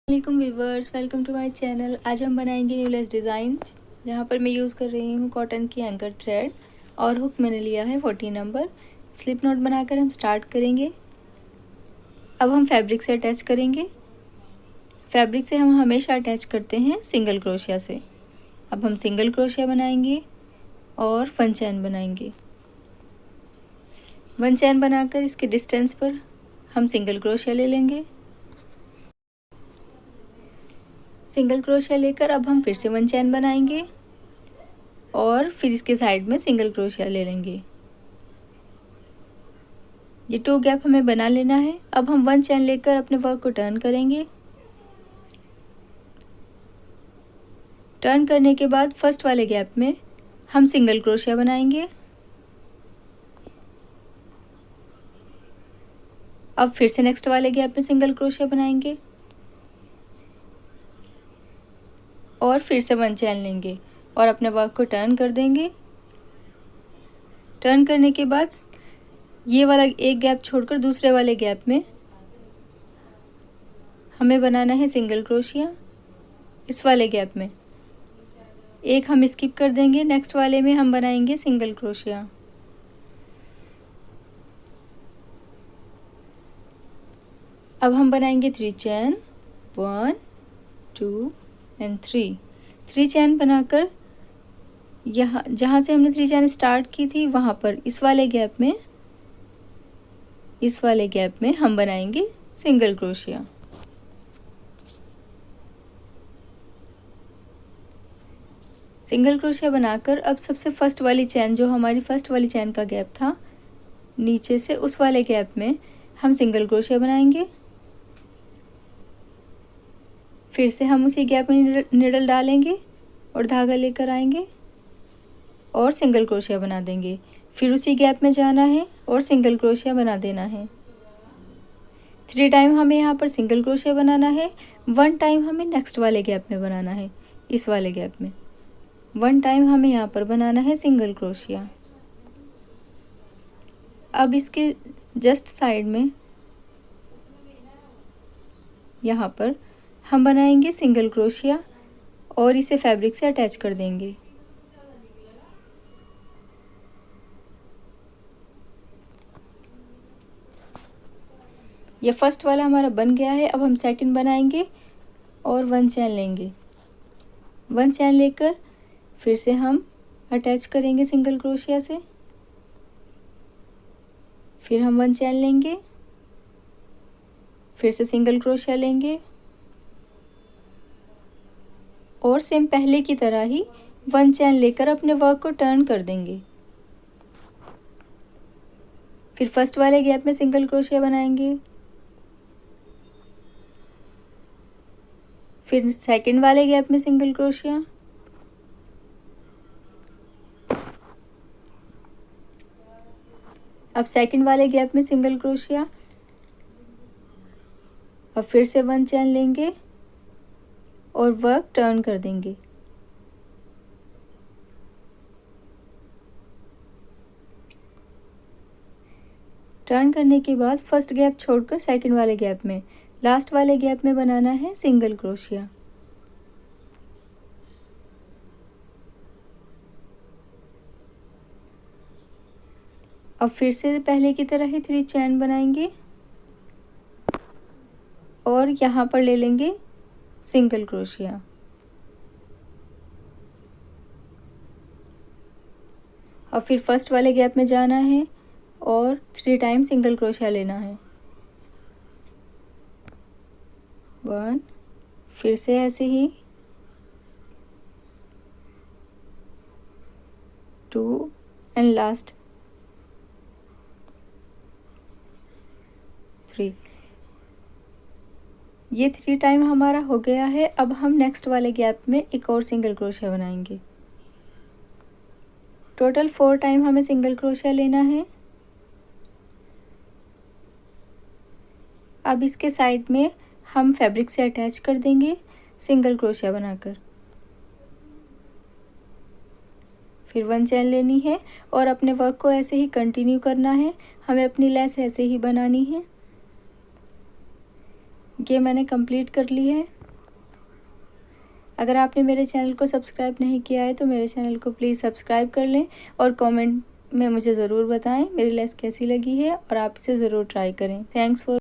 वालेकुम viewers, welcome to my channel. आज हम बनाएंगे न्यू लेस डिज़ाइन, जहाँ पर मैं यूज़ कर रही हूँ कॉटन की एंकर थ्रेड और हुक मैंने लिया है 14 नंबर। स्लिप नॉट बनाकर हम स्टार्ट करेंगे। अब हम फैब्रिक से अटैच करेंगे। फैब्रिक से हम हमेशा अटैच करते हैं सिंगल क्रोशिया से। अब हम सिंगल क्रोशिया बनाएंगे और वन चैन बनाएंगे। वन चैन बनाकर इसके डिस्टेंस पर हम सिंगल क्रोशिया ले लेंगे। सिंगल क्रोशिया लेकर अब हम फिर से वन चैन बनाएंगे और फिर इसके साइड में सिंगल क्रोशिया ले लेंगे। ये 2 गैप हमें बना लेना है। अब हम वन चैन लेकर अपने वर्क को टर्न करेंगे। टर्न करने के बाद फर्स्ट वाले गैप में हम सिंगल क्रोशिया बनाएंगे। अब फिर से नेक्स्ट वाले गैप में सिंगल क्रोशिया बनाएंगे और फिर से वन चैन लेंगे और अपने वर्क को टर्न कर देंगे। टर्न करने के बाद ये वाला एक गैप छोड़कर दूसरे वाले गैप में हमें बनाना है सिंगल क्रोशिया। इस वाले गैप में एक हम स्किप कर देंगे, नेक्स्ट वाले में हम बनाएंगे सिंगल क्रोशिया। अब हम बनाएंगे 3 चैन, 1 2 एंड 3 चैन बनाकर यहाँ जहाँ से हमने 3 चैन स्टार्ट की थी वहाँ पर इस वाले गैप में हम बनाएंगे सिंगल क्रोशिया। सिंगल क्रोशिया बनाकर अब सबसे फर्स्ट वाली चैन, जो हमारी फर्स्ट वाली चैन का गैप था, नीचे से उस वाले गैप में हम सिंगल क्रोशिया बनाएंगे। फिर से हम उसी गैप में निडल डालेंगे और धागा लेकर आएंगे और सिंगल क्रोशिया बना देंगे। फिर उसी गैप में जाना है और सिंगल क्रोशिया बना देना है। 3 टाइम हमें यहाँ पर सिंगल क्रोशिया बनाना है। 1 टाइम हमें नेक्स्ट वाले गैप में बनाना है। इस वाले गैप में 1 टाइम हमें यहाँ पर बनाना है सिंगल क्रोशिया। अब इसके जस्ट साइड में यहाँ पर हम बनाएंगे सिंगल क्रोशिया और इसे फैब्रिक से अटैच कर देंगे। ये फर्स्ट वाला हमारा बन गया है। अब हम सेकंड बनाएंगे और वन चैन लेंगे। वन चैन लेकर फिर से हम अटैच करेंगे सिंगल क्रोशिया से। फिर हम वन चैन लेंगे, फिर से सिंगल क्रोशिया लेंगे और सेम पहले की तरह ही वन चैन लेकर अपने वर्क को टर्न कर देंगे। फिर फर्स्ट वाले गैप में सिंगल क्रोशिया बनाएंगे, फिर सेकंड वाले गैप में सिंगल क्रोशिया, अब सेकंड वाले गैप में सिंगल क्रोशिया और फिर से वन चैन लेंगे और वर्क टर्न कर देंगे। टर्न करने के बाद फर्स्ट गैप छोड़कर सेकंड वाले गैप में, लास्ट वाले गैप में बनाना है सिंगल क्रोशिया। अब फिर से पहले की तरह ही 3 चैन बनाएंगे और यहाँ पर ले लेंगे सिंगल क्रोशिया। और फिर फर्स्ट वाले गैप में जाना है और 3 टाइम सिंगल क्रोशिया लेना है। 1, फिर से ऐसे ही 2 एंड लास्ट 3। ये 3 टाइम हमारा हो गया है। अब हम नेक्स्ट वाले गैप में एक और सिंगल क्रोशिया बनाएंगे। टोटल 4 टाइम हमें सिंगल क्रोशिया लेना है। अब इसके साइड में हम फैब्रिक से अटैच कर देंगे सिंगल क्रोशिया बनाकर। फिर वन चैन लेनी है और अपने वर्क को ऐसे ही कंटिन्यू करना है। हमें अपनी लेस ऐसे ही बनानी है। ये मैंने कंप्लीट कर ली है। अगर आपने मेरे चैनल को सब्सक्राइब नहीं किया है तो मेरे चैनल को प्लीज़ सब्सक्राइब कर लें और कमेंट में मुझे ज़रूर बताएं मेरी लेस कैसी लगी है और आप इसे ज़रूर ट्राई करें। Thanks for